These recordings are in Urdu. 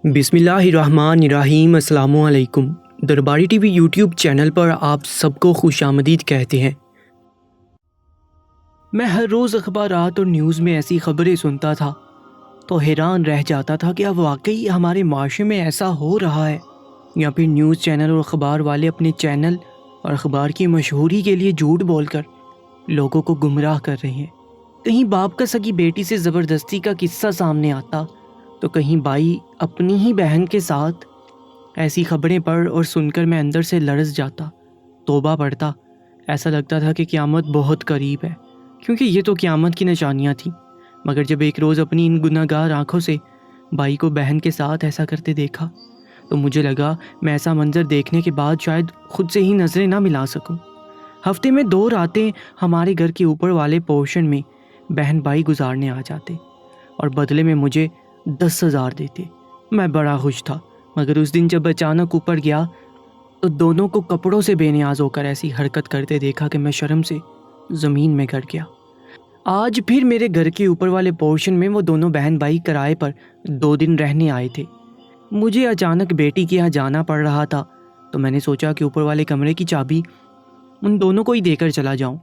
بسم اللہ الرحمن الرحیم۔ السلام علیکم۔ درباری ٹی وی یوٹیوب چینل پر آپ سب کو خوش آمدید کہتے ہیں۔ میں ہر روز اخبارات اور نیوز میں ایسی خبریں سنتا تھا تو حیران رہ جاتا تھا کہ اب واقعی ہمارے معاشرے میں ایسا ہو رہا ہے یا پھر نیوز چینل اور اخبار والے اپنے چینل اور اخبار کی مشہوری کے لیے جھوٹ بول کر لوگوں کو گمراہ کر رہے ہیں۔ کہیں باپ کا سگی بیٹی سے زبردستی کا قصہ سامنے آتا تو کہیں بھائی اپنی ہی بہن کے ساتھ۔ ایسی خبریں پڑھ اور سن کر میں اندر سے لرز جاتا، توبہ پڑھتا۔ ایسا لگتا تھا کہ قیامت بہت قریب ہے، کیونکہ یہ تو قیامت کی نشانیاں تھیں۔ مگر جب ایک روز اپنی ان گناہ گار آنکھوں سے بھائی کو بہن کے ساتھ ایسا کرتے دیکھا تو مجھے لگا میں ایسا منظر دیکھنے کے بعد شاید خود سے ہی نظریں نہ ملا سکوں۔ ہفتے میں 2 راتیں ہمارے گھر کے اوپر والے پورشن میں بہن بھائی گزارنے آ جاتے اور بدلے میں مجھے 10,000 دیتے۔ میں بڑا خوش تھا، مگر اس دن جب اچانک اوپر گیا تو دونوں کو کپڑوں سے بے نیاز ہو کر ایسی حرکت کرتے دیکھا کہ میں شرم سے زمین میں گر گیا۔ آج پھر میرے گھر کے اوپر والے پورشن میں وہ دونوں بہن بھائی کرائے پر 2 دن رہنے آئے تھے۔ مجھے اچانک بیٹی کے یہاں جانا پڑ رہا تھا تو میں نے سوچا کہ اوپر والے کمرے کی چابی ان دونوں کو ہی دے کر چلا جاؤں۔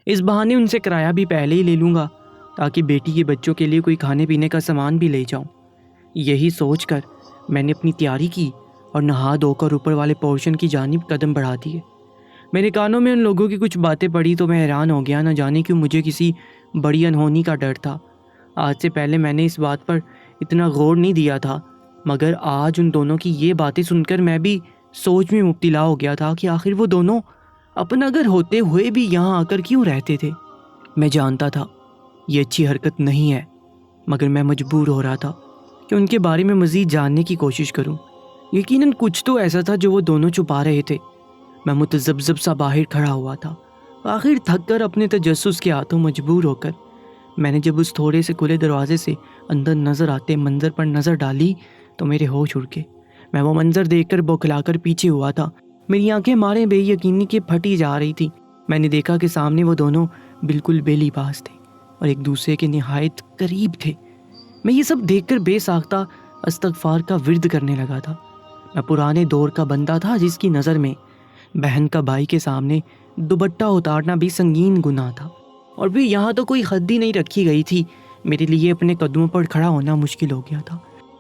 اس بہانے ان سے کرایہ بھی پہلے ہی لے لوں گا تاکہ بیٹی کے بچوں کے لیے کوئی کھانے پینے کا سامان بھی لے جاؤں۔ یہی سوچ کر میں نے اپنی تیاری کی اور نہا دھو کر اوپر والے پورشن کی جانب قدم بڑھا دیے۔ میرے کانوں میں ان لوگوں کی کچھ باتیں پڑی تو میں حیران ہو گیا، نہ جانے کیوں مجھے کسی بڑی انہونی کا ڈر تھا۔ آج سے پہلے میں نے اس بات پر اتنا غور نہیں دیا تھا، مگر آج ان دونوں کی یہ باتیں سن کر میں بھی سوچ میں مبتلا ہو گیا تھا کہ آخر وہ دونوں اپنا گھر ہوتے ہوئے بھی یہاں آ کر کیوں رہتے تھے۔ میں جانتا تھا یہ اچھی حرکت نہیں ہے، مگر میں مجبور ہو رہا تھا کہ ان کے بارے میں مزید جاننے کی کوشش کروں۔ یقیناً کچھ تو ایسا تھا جو وہ دونوں چھپا رہے تھے۔ میں متذبذب سا باہر کھڑا ہوا تھا، آخر تھک کر اپنے تجسس کے ہاتھوں مجبور ہو کر میں نے جب اس تھوڑے سے کھلے دروازے سے اندر نظر آتے منظر پر نظر ڈالی تو میرے ہوش اڑ گئے۔ میں وہ منظر دیکھ کر بوکھلا کر پیچھے ہوا تھا۔ میری آنکھیں مارے بے یقینی کے پھٹی جا رہی تھی۔ میں نے دیکھا کہ سامنے وہ دونوں بالکل بے لباس تھے اور ایک دوسرے کے نہایت قریب تھے۔ میں یہ سب دیکھ کر بے ساختہ استغفار کا ورد کرنے لگا تھا۔ میں پرانے دور کا بندہ تھا جس کی نظر میں بہن کا بھائی کے سامنے دوپٹہ اتارنا بھی سنگین گناہ تھا، اور بھی یہاں تو کوئی حد ہی نہیں رکھی گئی تھی۔ میرے لیے اپنے قدموں پر کھڑا ہونا مشکل ہو گیا تھا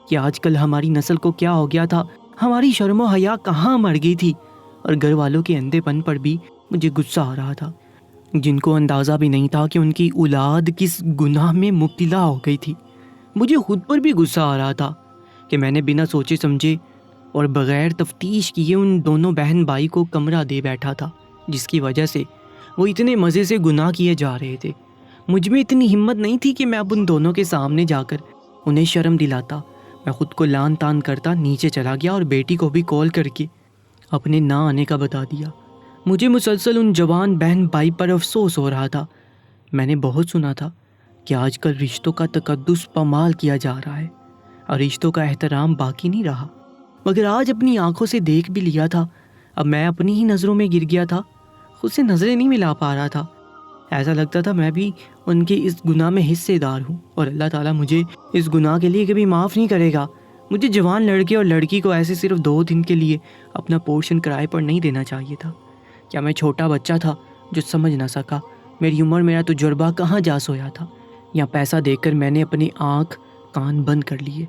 کہ آج کل ہماری نسل کو کیا ہو گیا تھا۔ ہماری شرم و حیا کہاں مر گئی تھی، اور گھر والوں کے اندھے پن پر بھی مجھے غصہ آ رہا تھا، جن کو اندازہ بھی نہیں تھا کہ ان کی اولاد کس گناہ میں مبتلا ہو گئی تھی۔ مجھے خود پر بھی غصہ آ رہا تھا کہ میں نے بنا سوچے سمجھے اور بغیر تفتیش کیے ان دونوں بہن بھائی کو کمرہ دے بیٹھا تھا، جس کی وجہ سے وہ اتنے مزے سے گناہ کیے جا رہے تھے۔ مجھ میں اتنی ہمت نہیں تھی کہ میں اب ان دونوں کے سامنے جا کر انہیں شرم دلاتا۔ میں خود کو لان تان کرتا نیچے چلا گیا اور بیٹی کو بھی کال کر کے اپنے نہ آنے کا بتا دیا۔ مجھے مسلسل ان جوان بہن بھائی پر افسوس ہو رہا تھا۔ میں نے بہت سنا تھا کہ آج کل رشتوں کا تقدس پامال کیا جا رہا ہے اور رشتوں کا احترام باقی نہیں رہا، مگر آج اپنی آنکھوں سے دیکھ بھی لیا تھا۔ اب میں اپنی ہی نظروں میں گر گیا تھا، خود سے نظریں نہیں ملا پا رہا تھا۔ ایسا لگتا تھا میں بھی ان کے اس گناہ میں حصے دار ہوں، اور اللہ تعالیٰ مجھے اس گناہ کے لیے کبھی معاف نہیں کرے گا۔ مجھے جوان لڑکے اور لڑکی کو ایسے صرف 2 دن کے لیے اپنا پورشن کرائے پر نہیں دینا چاہیے تھا۔ کیا میں چھوٹا بچہ تھا جو سمجھ نہ سکا؟ میری عمر، میرا تجربہ کہاں جا سویا تھا؟ یا پیسہ دے کر میں نے اپنی آنکھ کان بند کر لیے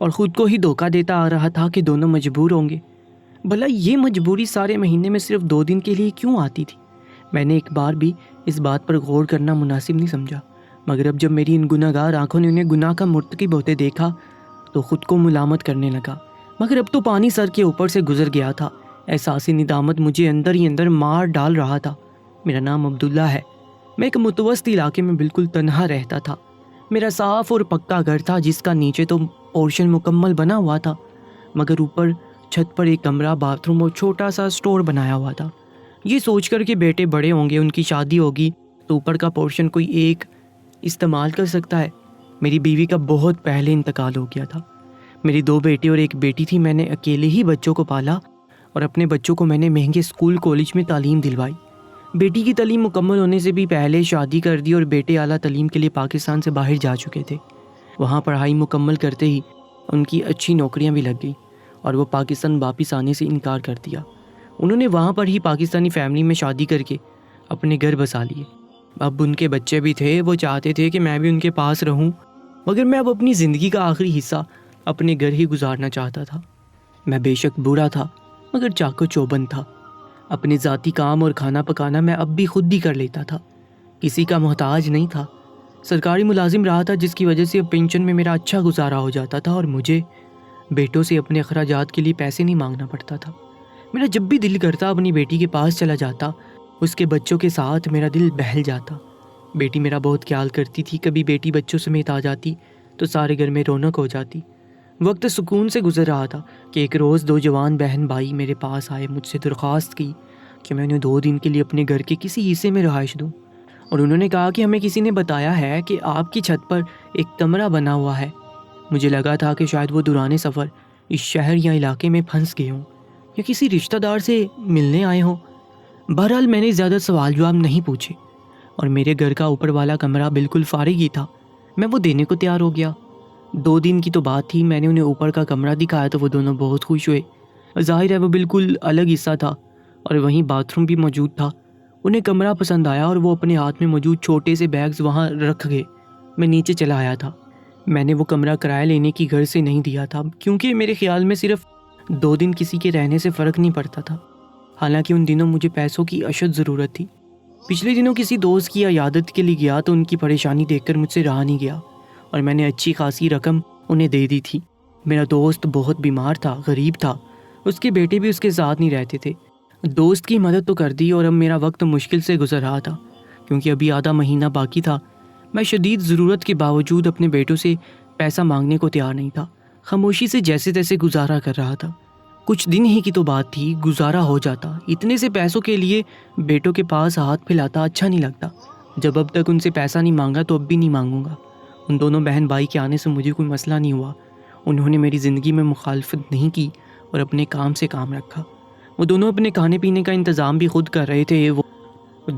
اور خود کو ہی دھوکہ دیتا آ رہا تھا کہ دونوں مجبور ہوں گے؟ بھلا یہ مجبوری سارے مہینے میں صرف 2 دن کے لیے کیوں آتی تھی؟ میں نے ایک بار بھی اس بات پر غور کرنا مناسب نہیں سمجھا، مگر اب جب میری ان گناہ گار آنکھوں نے انہیں گناہ کا مرتکب ہوتے دیکھا تو خود کو ملامت کرنے لگا۔ مگر اب تو پانی سر کے اوپر سے گزر گیا تھا۔ احساس ندامت مجھے اندر ہی اندر مار ڈال رہا تھا۔ میرا نام عبداللہ ہے۔ میں ایک متوسط علاقے میں بالکل تنہا رہتا تھا۔ میرا صاف اور پکا گھر تھا جس کا نیچے تو پورشن مکمل بنا ہوا تھا، مگر اوپر چھت پر ایک کمرہ، باتھ روم اور چھوٹا سا سٹور بنایا ہوا تھا۔ یہ سوچ کر کہ بیٹے بڑے ہوں گے، ان کی شادی ہوگی تو اوپر کا پورشن کوئی ایک استعمال کر سکتا ہے۔ میری بیوی کا بہت پہلے انتقال ہو گیا تھا۔ میری 2 بیٹے اور 1 بیٹی تھی۔ میں نے اکیلے ہی بچوں کو پالا اور اپنے بچوں کو میں نے مہنگے اسکول کالج میں تعلیم دلوائی۔ بیٹی کی تعلیم مکمل ہونے سے بھی پہلے شادی کر دی اور بیٹے اعلیٰ تعلیم کے لیے پاکستان سے باہر جا چکے تھے۔ وہاں پڑھائی مکمل کرتے ہی ان کی اچھی نوکریاں بھی لگ گئیں اور وہ پاکستان واپس آنے سے انکار کر دیا۔ انہوں نے وہاں پر ہی پاکستانی فیملی میں شادی کر کے اپنے گھر بسا لیے۔ اب ان کے بچے بھی تھے، وہ چاہتے تھے کہ میں بھی ان کے پاس رہوں، مگر میں اب اپنی زندگی کا آخری حصہ اپنے گھر ہی گزارنا چاہتا تھا۔ میں بے شک بوڑھا تھا مگر چاقو چوبند تھا۔ اپنے ذاتی کام اور کھانا پکانا میں اب بھی خود ہی کر لیتا تھا، کسی کا محتاج نہیں تھا۔ سرکاری ملازم رہا تھا جس کی وجہ سے اب پینشن میں میرا اچھا گزارا ہو جاتا تھا اور مجھے بیٹوں سے اپنے اخراجات کے لیے پیسے نہیں مانگنا پڑتا تھا۔ میرا جب بھی دل کرتا اپنی بیٹی کے پاس چلا جاتا، اس کے بچوں کے ساتھ میرا دل بہل جاتا۔ بیٹی میرا بہت خیال کرتی تھی، کبھی بیٹی بچوں سمیت آ جاتی تو سارے گھر میں رونق ہو جاتی۔ وقت سکون سے گزر رہا تھا کہ ایک روز 2 جوان بہن بھائی میرے پاس آئے، مجھ سے درخواست کی کہ میں انہیں 2 دن کے لیے اپنے گھر کے کسی حصے میں رہائش دوں، اور انہوں نے کہا کہ ہمیں کسی نے بتایا ہے کہ آپ کی چھت پر ایک کمرہ بنا ہوا ہے۔ مجھے لگا تھا کہ شاید وہ دوران سفر اس شہر یا علاقے میں پھنس گئے ہوں یا کسی رشتہ دار سے ملنے آئے ہوں۔ بہرحال میں نے زیادہ سوال جواب نہیں پوچھے اور میرے گھر کا اوپر والا کمرہ بالکل فارغ ہی تھا، میں وہ دینے کو تیار ہو گیا۔ 2 دن کی تو بات تھی، میں نے انہیں اوپر کا کمرہ دکھایا تو وہ دونوں بہت خوش ہوئے۔ ظاہر ہے وہ بالکل الگ حصہ تھا اور وہیں باتھ روم بھی موجود تھا۔ انہیں کمرہ پسند آیا اور وہ اپنے ہاتھ میں موجود چھوٹے سے بیگز وہاں رکھ گئے۔ میں نیچے چلا آیا تھا۔ میں نے وہ کمرہ کرایہ لینے کی گھر سے نہیں دیا تھا کیونکہ میرے خیال میں صرف 2 دن کسی کے رہنے سے فرق نہیں پڑتا تھا، حالانکہ ان دنوں مجھے پیسوں کی اشد ضرورت تھی۔ پچھلے دنوں کسی دوست کی عیادت کے لیے گیا تو ان کی پریشانی دیکھ کر مجھ سے رہا نہیں گیا اور میں نے اچھی خاصی رقم انہیں دے دی تھی۔ میرا دوست بہت بیمار تھا، غریب تھا، اس کے بیٹے بھی اس کے ساتھ نہیں رہتے تھے۔ دوست کی مدد تو کر دی اور اب میرا وقت مشکل سے گزر رہا تھا کیونکہ ابھی آدھا مہینہ باقی تھا۔ میں شدید ضرورت کے باوجود اپنے بیٹوں سے پیسہ مانگنے کو تیار نہیں تھا، خاموشی سے جیسے تیسے گزارا کر رہا تھا۔ کچھ دن ہی کی تو بات تھی، گزارا ہو جاتا۔ اتنے سے پیسوں کے لیے بیٹوں کے پاس ہاتھ پھیلاتا اچھا نہیں لگتا۔ جب اب تک ان سے پیسہ نہیں مانگا تو اب بھی نہیں مانگوں گا۔ ان دونوں بہن بھائی کے آنے سے مجھے کوئی مسئلہ نہیں ہوا، انہوں نے میری زندگی میں مخالفت نہیں کی اور اپنے کام سے کام رکھا۔ وہ دونوں اپنے کھانے پینے کا انتظام بھی خود کر رہے تھے۔ وہ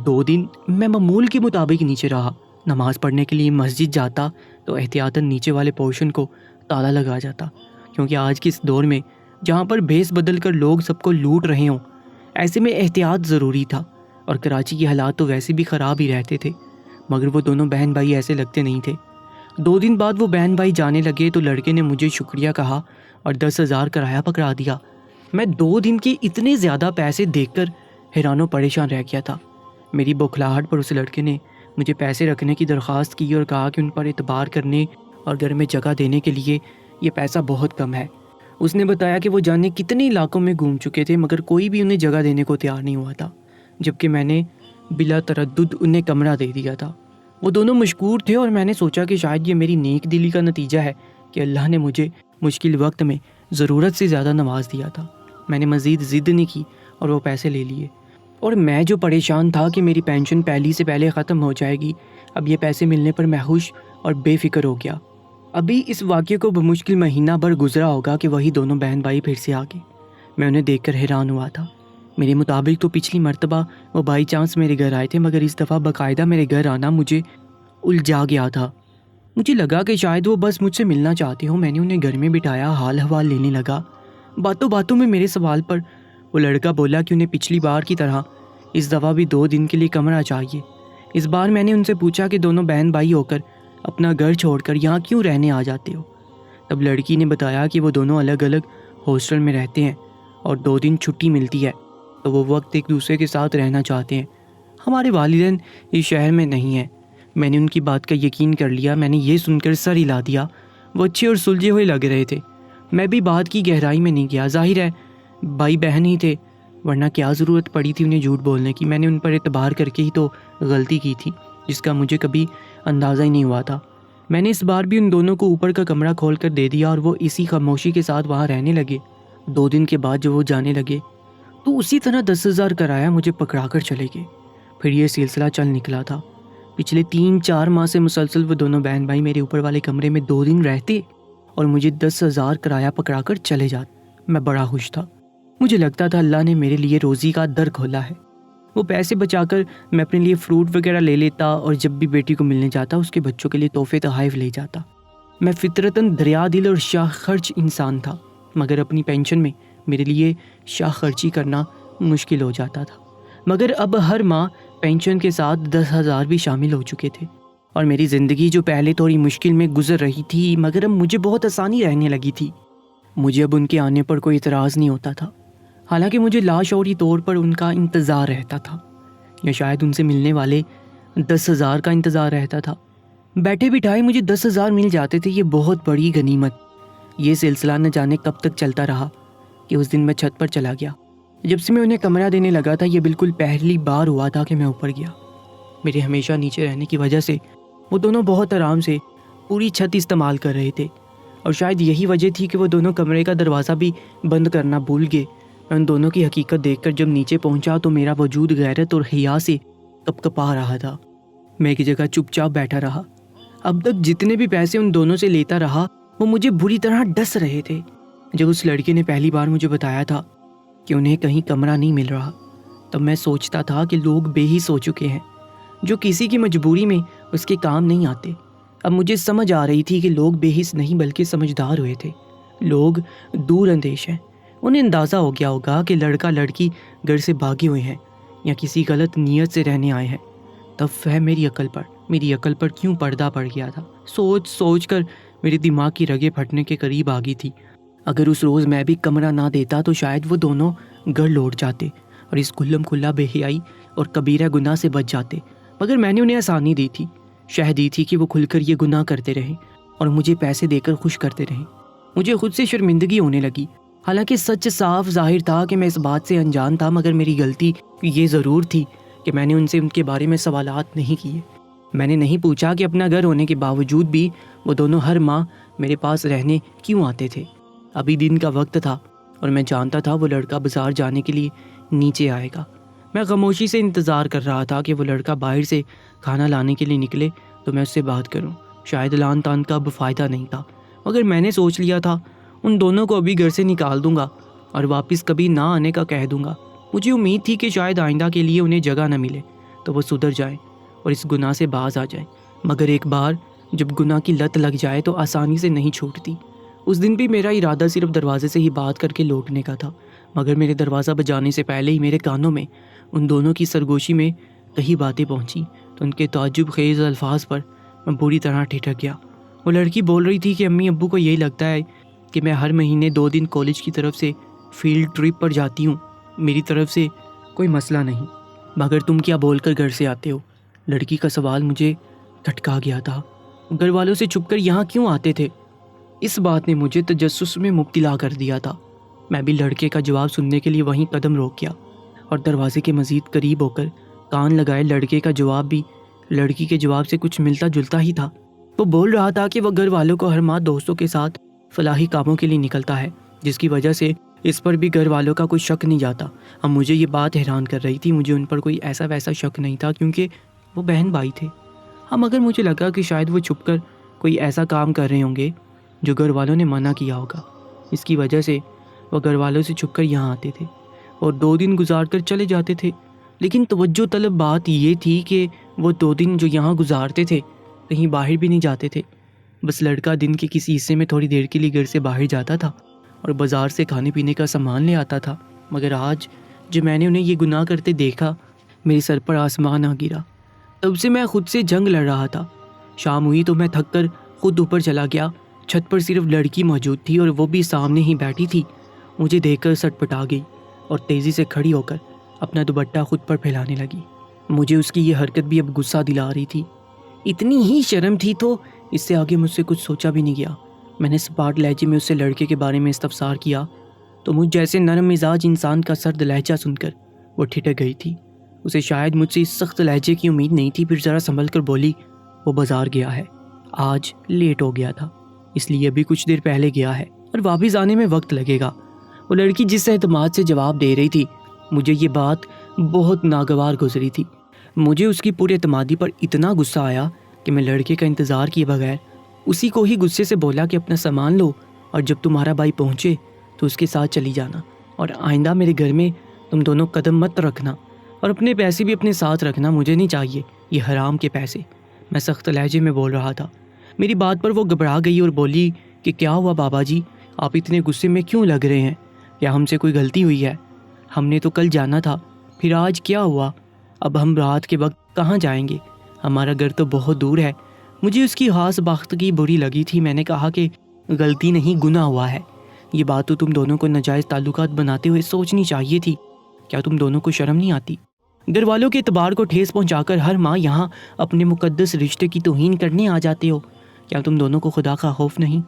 2 دن میں معمول کے مطابق نیچے رہا۔ نماز پڑھنے کے لیے مسجد جاتا تو احتیاطاً نیچے والے پورشن کو تالا لگا جاتا، کیونکہ آج کے اس دور میں جہاں پر بھیس بدل کر لوگ سب کو لوٹ رہے ہوں، ایسے میں احتیاط ضروری تھا۔ اور کراچی کے حالات تو ویسے بھی خراب ہی رہتے تھے، مگر وہ دونوں بہن بھائی ایسے لگتے نہیں تھے۔ 2 دن بعد وہ بہن بھائی جانے لگے تو لڑکے نے مجھے شکریہ کہا اور 10,000 کرایہ پکڑا دیا۔ میں 2 دن کے اتنے زیادہ پیسے دیکھ کر حیران و پریشان رہ گیا تھا۔ میری بوکھلاہٹ پر اس لڑکے نے مجھے پیسے رکھنے کی درخواست کی اور کہا کہ ان پر اعتبار کرنے اور گھر میں جگہ دینے کے لیے یہ پیسہ بہت کم ہے۔ اس نے بتایا کہ وہ جانے کتنے علاقوں میں گھوم چکے تھے مگر کوئی بھی انہیں جگہ دینے کو تیار نہیں ہوا تھا، جبکہ میں نے بلا تردد انہیں کمرہ دے دیا تھا۔ وہ دونوں مشکور تھے اور میں نے سوچا کہ شاید یہ میری نیک دلی کا نتیجہ ہے کہ اللہ نے مجھے مشکل وقت میں ضرورت سے زیادہ نواز دیا تھا۔ میں نے مزید ضد نہیں کی اور وہ پیسے لے لیے، اور میں جو پریشان تھا کہ میری پینشن پہلی سے پہلے ختم ہو جائے گی، اب یہ پیسے ملنے پر میں خوش اور بے فکر ہو گیا۔ ابھی اس واقعے کو بمشکل مہینہ بھر گزرا ہوگا کہ وہی دونوں بہن بھائی پھر سے آ گئے۔ میں انہیں دیکھ کر حیران ہوا تھا۔ میرے مطابق تو پچھلی مرتبہ وہ بائی چانس میرے گھر آئے تھے، مگر اس دفعہ باقاعدہ میرے گھر آنا مجھے الجھا گیا تھا۔ مجھے لگا کہ شاید وہ بس مجھ سے ملنا چاہتے ہوں۔ میں نے انہیں گھر میں بٹھایا، حال حوال لینے لگا۔ باتوں باتوں میں میرے سوال پر وہ لڑکا بولا کہ انہیں پچھلی بار کی طرح اس دفعہ بھی 2 دن کے لیے کمرہ چاہیے۔ اس بار میں نے ان سے پوچھا کہ دونوں بہن بھائی ہو کر اپنا گھر چھوڑ کر یہاں کیوں رہنے آ جاتے ہو؟ تب لڑکی نے بتایا کہ وہ دونوں الگ الگ ہاسٹل میں رہتے ہیں اور 2 دن چھٹی ملتی ہے تو وہ وقت ایک دوسرے کے ساتھ رہنا چاہتے ہیں۔ ہمارے والدین اس شہر میں نہیں ہیں۔ میں نے ان کی بات کا یقین کر لیا۔ میں نے یہ سن کر سر ہلا دیا۔ وہ اچھے اور سلجھے ہوئے لگ رہے تھے۔ میں بھی بات کی گہرائی میں نہیں گیا، ظاہر ہے بھائی بہن ہی تھے، ورنہ کیا ضرورت پڑی تھی انہیں جھوٹ بولنے کی۔ میں نے ان پر اعتبار کر کے ہی تو غلطی کی تھی جس کا مجھے کبھی اندازہ ہی نہیں ہوا تھا۔ میں نے اس بار بھی ان دونوں کو اوپر کا کمرہ کھول کر دے دیا اور وہ اسی خاموشی کے ساتھ وہاں رہنے لگے۔ 2 دن کے بعد جب وہ جانے لگے تو اسی طرح 10,000 کرایہ مجھے پکڑا کر چلے گئے۔ پھر یہ سلسلہ چل نکلا تھا۔ پچھلے 3-4 ماہ سے مسلسل وہ دونوں بہن بھائی میرے اوپر والے کمرے میں 2 دن رہتے اور مجھے 10,000 کرایہ پکڑا کر چلے جاتے۔ میں بڑا خوش تھا۔ مجھے لگتا تھا اللہ نے میرے لیے روزی کا در کھولا ہے۔ وہ پیسے بچا کر میں اپنے لیے فروٹ وغیرہ لے لیتا اور جب بھی بیٹی کو ملنے جاتا اس کے بچوں کے لیے تحفے تحائف لے جاتا۔ میں فطرتاً دریا دل اور شاہ خرچ انسان تھا، مگر اپنی پینشن میں میرے لیے شاہ خرچی کرنا مشکل ہو جاتا تھا۔ مگر اب ہر ماہ پینشن کے ساتھ 10,000 بھی شامل ہو چکے تھے، اور میری زندگی جو پہلے تھوڑی مشکل میں گزر رہی تھی مگر اب مجھے بہت آسانی رہنے لگی تھی۔ مجھے اب ان کے آنے پر کوئی اعتراض نہیں ہوتا تھا، حالانکہ مجھے لاشعوری طور پر ان کا انتظار رہتا تھا، یا شاید ان سے ملنے والے 10,000 کا انتظار رہتا تھا۔ بیٹھے بٹھائے مجھے 10,000 مل جاتے تھے، یہ بہت بڑی غنیمت۔ یہ سلسلہ نہ جانے کب تک چلتا رہا کہ اس دن میں چھت پر چلا گیا۔ جب سے میں انہیں کمرہ دینے لگا تھا، یہ بالکل پہلی بار ہوا تھا کہ میں اوپر گیا۔ میرے ہمیشہ نیچے رہنے کی وجہ سے وہ دونوں بہت آرام سے پوری چھت استعمال کر رہے تھے، اور شاید یہی وجہ تھی کہ وہ دونوں کمرے کا دروازہ بھی بند کرنا بھول گئے۔ میں ان دونوں کی حقیقت دیکھ کر جب نیچے پہنچا تو میرا وجود غیرت اور حیا سے کپ کپا رہا تھا۔ میں ایک جگہ چپ چاپ بیٹھا رہا۔ اب تک جتنے بھی پیسے ان دونوں سے لیتا رہا وہ مجھے بری طرح ڈس رہے تھے۔ جب اس لڑکے نے پہلی بار مجھے بتایا تھا کہ انہیں کہیں کمرہ نہیں مل رہا، تب میں سوچتا تھا کہ لوگ بے حس ہو چکے ہیں، جو کسی کی مجبوری میں اس کے کام نہیں آتے۔ اب مجھے سمجھ آ رہی تھی کہ لوگ بے حس نہیں بلکہ سمجھدار ہوئے تھے۔ لوگ دور اندیش ہیں، انہیں اندازہ ہو گیا ہوگا کہ لڑکا لڑکی گھر سے بھاگے ہوئے ہیں یا کسی غلط نیت سے رہنے آئے ہیں۔ تب فہم میری عقل پر کیوں پردہ پڑ گیا تھا۔ سوچ سوچ کر میرے دماغ کی رگیں پھٹنے کے قریب آ گئی تھی۔ اگر اس روز میں بھی کمرہ نہ دیتا تو شاید وہ دونوں گھر لوٹ جاتے اور اس کھلم کھلا بے حیائی اور کبیرہ گناہ سے بچ جاتے، مگر میں نے انہیں آسانی دی تھی، شہ دی تھی کہ وہ کھل کر یہ گناہ کرتے رہیں اور مجھے پیسے دے کر خوش کرتے رہیں۔ مجھے خود سے شرمندگی ہونے لگی، حالانکہ سچ صاف ظاہر تھا کہ میں اس بات سے انجان تھا، مگر میری غلطی یہ ضرور تھی کہ میں نے ان سے ان کے بارے میں سوالات نہیں کیے۔ میں نے نہیں پوچھا کہ اپنا گھر ہونے کے باوجود بھی وہ دونوں ہر ماہ میرے پاس رہنے کیوں آتے تھے۔ ابھی دن کا وقت تھا اور میں جانتا تھا وہ لڑکا بازار جانے کے لیے نیچے آئے گا۔ میں خاموشی سے انتظار کر رہا تھا کہ وہ لڑکا باہر سے کھانا لانے کے لیے نکلے تو میں اس سے بات کروں۔ شاید لان تان کا اب فائدہ نہیں تھا، مگر میں نے سوچ لیا تھا ان دونوں کو ابھی گھر سے نکال دوں گا اور واپس کبھی نہ آنے کا کہہ دوں گا۔ مجھے امید تھی کہ شاید آئندہ کے لیے انہیں جگہ نہ ملے تو وہ سدھر جائیں اور اس گناہ سے باز آ جائیں، مگر ایک بار جب گناہ کی لت لگ جائے تو آسانی سے نہیں چھوٹتی۔ اس دن بھی میرا ارادہ صرف دروازے سے ہی بات کر کے لوٹنے کا تھا، مگر میرے دروازہ بجانے سے پہلے ہی میرے کانوں میں ان دونوں کی سرگوشی میں کئی باتیں پہنچی تو ان کے تعجب خیز الفاظ پر میں بری طرح ٹھٹک گیا۔ وہ لڑکی بول رہی تھی کہ امی ابو کو یہی لگتا ہے کہ میں ہر مہینے 2 دن کالج کی طرف سے فیلڈ ٹرپ پر جاتی ہوں، میری طرف سے کوئی مسئلہ نہیں، مگر تم کیا بول کر گھر سے آتے ہو؟ لڑکی کا سوال مجھے کھٹکا گیا تھا۔ گھر والوں سے چھپ کر یہاں کیوں آتے تھے؟ اس بات نے مجھے تجسس میں مبتلا کر دیا تھا۔ میں بھی لڑکے کا جواب سننے کے لیے وہیں قدم روک گیا اور دروازے کے مزید قریب ہو کر کان لگائے۔ لڑکے کا جواب بھی لڑکی کے جواب سے کچھ ملتا جلتا ہی تھا۔ وہ بول رہا تھا کہ وہ گھر والوں کو ہر ماہ دوستوں کے ساتھ فلاحی کاموں کے لیے نکلتا ہے، جس کی وجہ سے اس پر بھی گھر والوں کا کوئی شک نہیں جاتا۔ اب مجھے یہ بات حیران کر رہی تھی، مجھے ان پر کوئی ایسا ویسا شک نہیں تھا کیونکہ وہ بہن بھائی تھے۔ ہاں، مگر مجھے لگا کہ شاید وہ چھپ کر کوئی ایسا کام کر رہے ہوں گے جو گھر والوں نے منع کیا ہوگا، اس کی وجہ سے وہ گھر والوں سے چھپ کر یہاں آتے تھے اور 2 دن گزار کر چلے جاتے تھے۔ لیکن توجہ طلب بات یہ تھی کہ وہ 2 دن جو یہاں گزارتے تھے کہیں باہر بھی نہیں جاتے تھے، بس لڑکا دن کے کسی حصے میں تھوڑی دیر کے لیے گھر سے باہر جاتا تھا اور بازار سے کھانے پینے کا سامان لے آتا تھا۔ مگر آج جب میں نے انہیں یہ گناہ کرتے دیکھا، میرے سر پر آسمان آ گرا۔ تب سے میں خود سے جنگ لڑ رہا تھا۔ شام ہوئی تو میں تھک کر خود اوپر چلا گیا۔ چھت پر صرف لڑکی موجود تھی اور وہ بھی سامنے ہی بیٹھی تھی۔ مجھے دیکھ کر سٹ پٹا گئی اور تیزی سے کھڑی ہو کر اپنا دوپٹہ خود پر پھیلانے لگی۔ مجھے اس کی یہ حرکت بھی اب غصہ دلا رہی تھی۔ اتنی ہی شرم تھی تو اس سے آگے مجھ سے کچھ سوچا بھی نہیں گیا۔ میں نے سپاٹ لہجے میں اس سے لڑکے کے بارے میں استفسار کیا تو مجھ جیسے نرم مزاج انسان کا سرد لہجہ سن کر وہ ٹھٹک گئی تھی۔ اسے شاید مجھ سے اس سخت لہجے کی امید نہیں تھی، پھر ذرا سنبھل کر بولی، وہ بازار گیا ہے، آج لیٹ ہو گیا تھا، اس لیے ابھی کچھ دیر پہلے گیا ہے اور واپس آنے میں وقت لگے گا۔ وہ لڑکی جس اعتماد سے جواب دے رہی تھی، مجھے یہ بات بہت ناگوار گزری تھی۔ مجھے اس کی پوری اعتمادی پر اتنا غصہ آیا کہ میں لڑکے کا انتظار کیے بغیر اسی کو ہی غصے سے بولا کہ اپنا سامان لو اور جب تمہارا بھائی پہنچے تو اس کے ساتھ چلی جانا، اور آئندہ میرے گھر میں تم دونوں قدم مت رکھنا، اور اپنے پیسے بھی اپنے ساتھ رکھنا، مجھے نہیں چاہیے یہ حرام کے پیسے۔ میں سخت لہجے میں بول رہا تھا۔ میری بات پر وہ گھبرا گئی اور بولی کہ کیا ہوا بابا جی، آپ اتنے غصے میں کیوں لگ رہے ہیں؟ کیا ہم سے کوئی غلطی ہوئی ہے؟ ہم نے تو کل جانا تھا، پھر آج کیا ہوا؟ اب ہم رات کے وقت کہاں جائیں گے؟ ہمارا گھر تو بہت دور ہے۔ مجھے اس کی خاص بختگی بری لگی تھی۔ میں نے کہا کہ غلطی نہیں، گناہ ہوا ہے۔ یہ بات تو تم دونوں کو ناجائز تعلقات بناتے ہوئے سوچنی چاہیے تھی۔ کیا تم دونوں کو شرم نہیں آتی؟ گھر والوں کے اعتبار کو ٹھیس پہنچا کر ہر ماں یہاں اپنے مقدس رشتے کی توہین کرنے آ جاتے ہو۔ کیا تم دونوں کو خدا کا خوف نہیں؟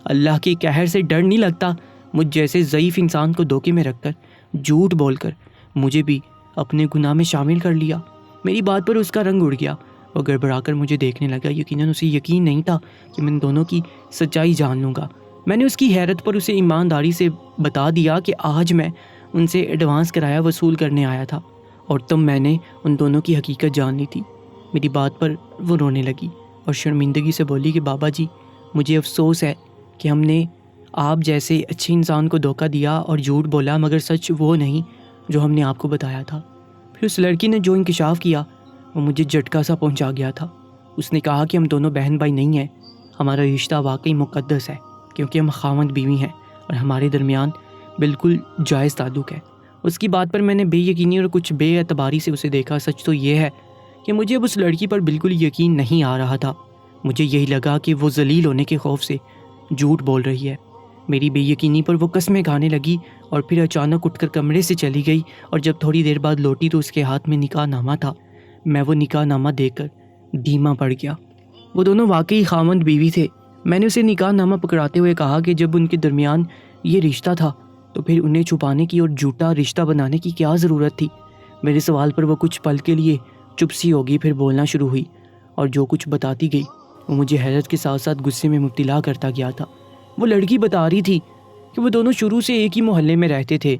اللہ کے قہر سے ڈر نہیں لگتا؟ مجھ جیسے ضعیف انسان کو دھوکے میں رکھ کر، جھوٹ بول کر مجھے بھی اپنے گناہ میں شامل کر لیا۔ میری بات پر اس کا رنگ اڑ گیا۔ وہ گڑبڑا کر مجھے دیکھنے لگا۔ یقیناً اسے یقین نہیں تھا کہ میں دونوں کی سچائی جان لوں گا۔ میں نے اس کی حیرت پر اسے ایمانداری سے بتا دیا کہ آج میں ان سے ایڈوانس کرایہ وصول کرنے آیا تھا اور تب میں نے ان دونوں کی حقیقت جان لی تھی۔ میری بات پر وہ رونے لگی اور شرمندگی سے بولی کہ بابا جی، مجھے افسوس ہے کہ ہم نے آپ جیسے اچھے انسان کو دھوکہ دیا اور جھوٹ بولا، مگر سچ وہ نہیں جو ہم نے آپ کو بتایا تھا۔ پھر اس لڑکی نے جو انکشاف کیا وہ مجھے جھٹکا سا پہنچا گیا تھا۔ اس نے کہا کہ ہم دونوں بہن بھائی نہیں ہیں، ہمارا رشتہ واقعی مقدس ہے کیونکہ ہم خاوند بیوی ہیں اور ہمارے درمیان بالکل جائز تعلق ہے۔ اس کی بات پر میں نے بے یقینی اور کچھ بے اعتباری سے اسے دیکھا۔ سچ تو یہ ہے کہ مجھے اب اس لڑکی پر بالکل یقین نہیں آ رہا تھا۔ مجھے یہی لگا کہ وہ ذلیل ہونے کے خوف سے جھوٹ بول رہی ہے۔ میری بے یقینی پر وہ قسمیں کھانے لگی اور پھر اچانک اٹھ کر کمرے سے چلی گئی، اور جب تھوڑی دیر بعد لوٹی تو اس کے ہاتھ میں نکاح نامہ تھا۔ میں وہ نکاح نامہ دیکھ کر دھیما پڑ گیا۔ وہ دونوں واقعی خاوند بیوی تھے۔ میں نے اسے نکاح نامہ پکڑاتے ہوئے کہا کہ جب ان کے درمیان یہ رشتہ تھا تو پھر انہیں چھپانے کی اور جھوٹا رشتہ بنانے کی کیا ضرورت تھی؟ میرے سوال پر وہ کچھ پل کے لیے چپ سی ہو گئی، پھر بولنا شروع ہوئی اور جو کچھ بتاتی گئی وہ مجھے حیرت کے ساتھ ساتھ غصے میں مبتلا کرتا گیا تھا۔ وہ لڑکی بتا رہی تھی کہ وہ دونوں شروع سے ایک ہی محلے میں رہتے تھے،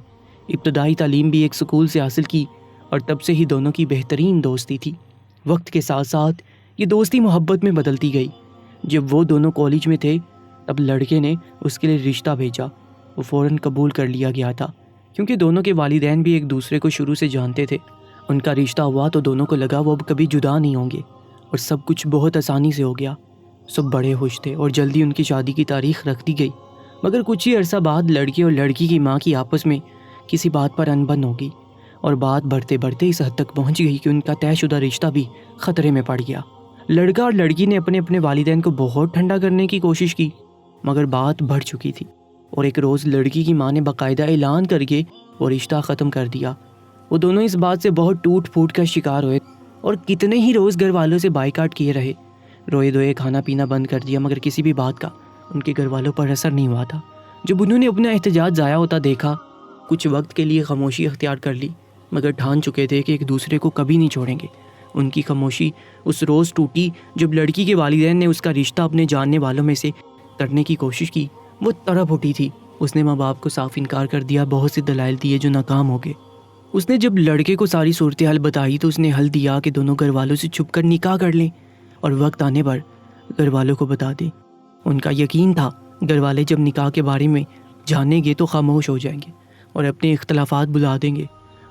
ابتدائی تعلیم بھی ایک سکول سے حاصل کی اور تب سے ہی دونوں کی بہترین دوستی تھی۔ وقت کے ساتھ ساتھ یہ دوستی محبت میں بدلتی گئی۔ جب وہ دونوں کالج میں تھے تب لڑکے نے اس کے لیے رشتہ بھیجا۔ وہ فوراً قبول کر لیا گیا تھا کیونکہ دونوں کے والدین بھی ایک دوسرے کو شروع سے جانتے تھے۔ ان کا رشتہ ہوا تو دونوں کو لگا وہ اب کبھی جدا نہیں ہوں گے، اور سب کچھ بہت آسانی سے ہو گیا۔ سب بڑے خوش تھے اور جلدی ان کی شادی کی تاریخ رکھ دی گئی، مگر کچھ ہی عرصہ بعد لڑکے اور لڑکی کی ماں کی آپس میں کسی بات پر انبن ہو گئی، اور بات بڑھتے بڑھتے اس حد تک پہنچ گئی کہ ان کا طے شدہ رشتہ بھی خطرے میں پڑ گیا۔ لڑکا اور لڑکی نے اپنے والدین کو بہت ٹھنڈا کرنے کی کوشش کی، مگر بات بڑھ چکی تھی، اور ایک روز لڑکی کی ماں نے باقاعدہ اعلان کر کے وہ رشتہ ختم کر دیا۔ وہ دونوں اس بات سے بہت ٹوٹ پھوٹ کا شکار ہوئے اور کتنے ہی روز گھر والوں سے بائیکاٹ کیے رہے۔ روئے دھوئے کھانا پینا بند کر دیا، مگر کسی بھی بات کا ان کے گھر والوں پر اثر نہیں ہوا تھا۔ جب انہوں نے اپنا احتجاج ضائع ہوتا دیکھا، کچھ وقت کے لیے خاموشی اختیار کر لی، مگر ٹھان چکے تھے کہ ایک دوسرے کو کبھی نہیں چھوڑیں گے۔ ان کی خاموشی اس روز ٹوٹی جب لڑکی کے والدین نے اس کا رشتہ اپنے جاننے والوں میں سے کرنے کی کوشش کی۔ وہ تڑپ اٹھی تھی۔ اس نے ماں باپ کو صاف انکار کر دیا، بہت سے دلائل دیے جو ناکام ہو گئے۔ اس نے جب لڑکے کو ساری صورتحال بتائی تو اس نے حل دیا کہ دونوں گھر والوں سے چھپ کر نکاح کر لیں اور وقت آنے پر گھر والوں کو بتا دیں۔ ان کا یقین تھا گھر والے جب نکاح کے بارے میں جانیں گے تو خاموش ہو جائیں گے اور اپنے اختلافات بلا دیں گے۔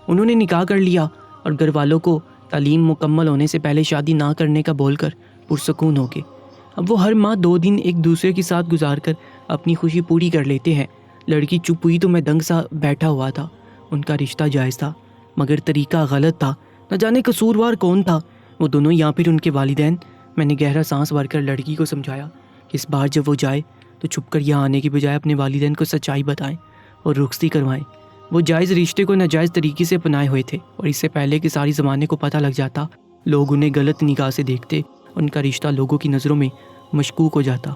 انہوں نے نکاح کر لیا اور گھر والوں کو تعلیم مکمل ہونے سے پہلے شادی نہ کرنے کا بول کر پرسکون ہو گئے۔ اب وہ ہر ماہ 2 دن ایک دوسرے کے ساتھ گزار کر اپنی خوشی پوری کر لیتے ہیں۔ لڑکی چپ ہوئی تو میں دنگ سا بیٹھا ہوا تھا۔ ان کا رشتہ جائز تھا مگر طریقہ غلط تھا۔ نہ جانے قصوروار کون تھا، وہ دونوں یا پھر ان کے والدین۔ میں نے گہرا سانس بھر کر لڑکی کو سمجھایا کہ اس بار جب وہ جائے تو چھپ کر یہاں آنے کی بجائے اپنے والدین کو سچائی بتائیں اور رخصتی کروائیں۔ وہ جائز رشتے کو ناجائز طریقے سے اپنائے ہوئے تھے، اور اس سے پہلے کہ ساری زمانے کو پتہ لگ جاتا لوگ انہیں غلط نگاہ سے دیکھتے، ان کا رشتہ لوگوں کی نظروں میں مشکوک ہو جاتا۔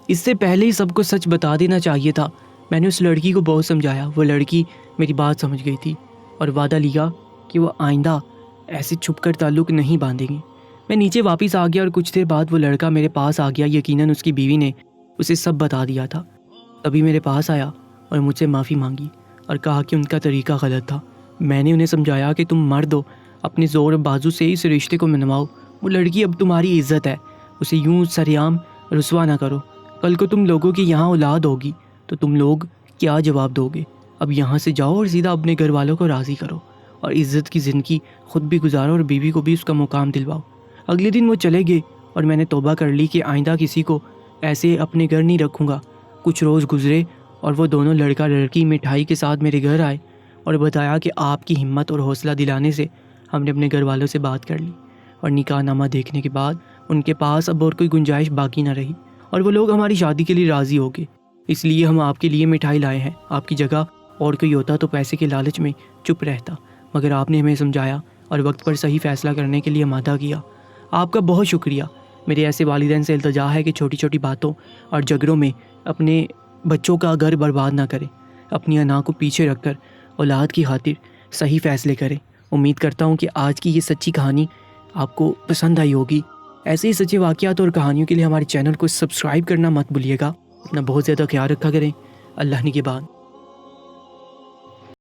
اس سے پہلے ہی سب کو سچ بتا دینا چاہیے تھا۔ میں نے اس لڑکی کو بہت سمجھایا۔ وہ لڑکی میری بات سمجھ گئی تھی اور وعدہ لیا کہ وہ آئندہ ایسے چھپ کر تعلق نہیں باندھیں گی۔ میں نیچے واپس آ گیا اور کچھ دیر بعد وہ لڑکا میرے پاس آ گیا۔ یقیناً اس کی بیوی نے اسے سب بتا دیا تھا۔ تبھی میرے پاس آیا اور مجھ سے معافی مانگی اور کہا کہ ان کا طریقہ غلط تھا۔ میں نے انہیں سمجھایا کہ تم مرد ہو، اپنے زور و بازو سے اس رشتے کو منواؤ۔ وہ لڑکی اب تمہاری عزت ہے، اسے یوں سریعام رسوا نہ کرو۔ کل کو تم لوگوں کی یہاں اولاد ہوگی تو تم لوگ کیا جواب دو گے؟ اب یہاں سے جاؤ اور سیدھا اپنے گھر والوں کو راضی کرو اور عزت کی زندگی خود بھی گزارو اور بیوی کو بھی اس کا مقام دلواؤ۔ اگلے دن وہ چلے گئے اور میں نے توبہ کر لی کہ آئندہ کسی کو ایسے اپنے گھر نہیں رکھوں گا۔ کچھ روز گزرے اور وہ دونوں لڑکا لڑکی مٹھائی کے ساتھ میرے گھر آئے اور بتایا کہ آپ کی ہمت اور حوصلہ دلانے سے ہم نے اپنے گھر والوں سے بات کر لی، اور نکاح نامہ دیکھنے کے بعد ان کے پاس اب اور کوئی گنجائش باقی نہ رہی اور وہ لوگ ہماری شادی کے لیے راضی ہو گئے۔ اس لیے ہم آپ کے لیے مٹھائی لائے ہیں۔ آپ کی جگہ اور کوئی ہوتا تو پیسے کے لالچ میں چپ رہتا، مگر آپ نے ہمیں سمجھایا اور وقت پر صحیح فیصلہ کرنے کے لیے آمادہ کیا۔ آپ کا بہت شکریہ۔ میرے ایسے والدین سے التجا ہے کہ چھوٹی چھوٹی باتوں اور جھگڑوں میں اپنے بچوں کا گھر برباد نہ کریں، اپنی انا کو پیچھے رکھ کر اولاد کی خاطر صحیح فیصلے کریں۔ امید کرتا ہوں کہ آج کی یہ سچی کہانی آپ کو پسند آئی ہوگی۔ ایسے ہی سچے واقعات اور کہانیوں کے لیے ہمارے چینل کو سبسکرائب کرنا مت بھولیے گا۔ اپنا بہت زیادہ خیال رکھا کریں۔ اللہ نگہبان۔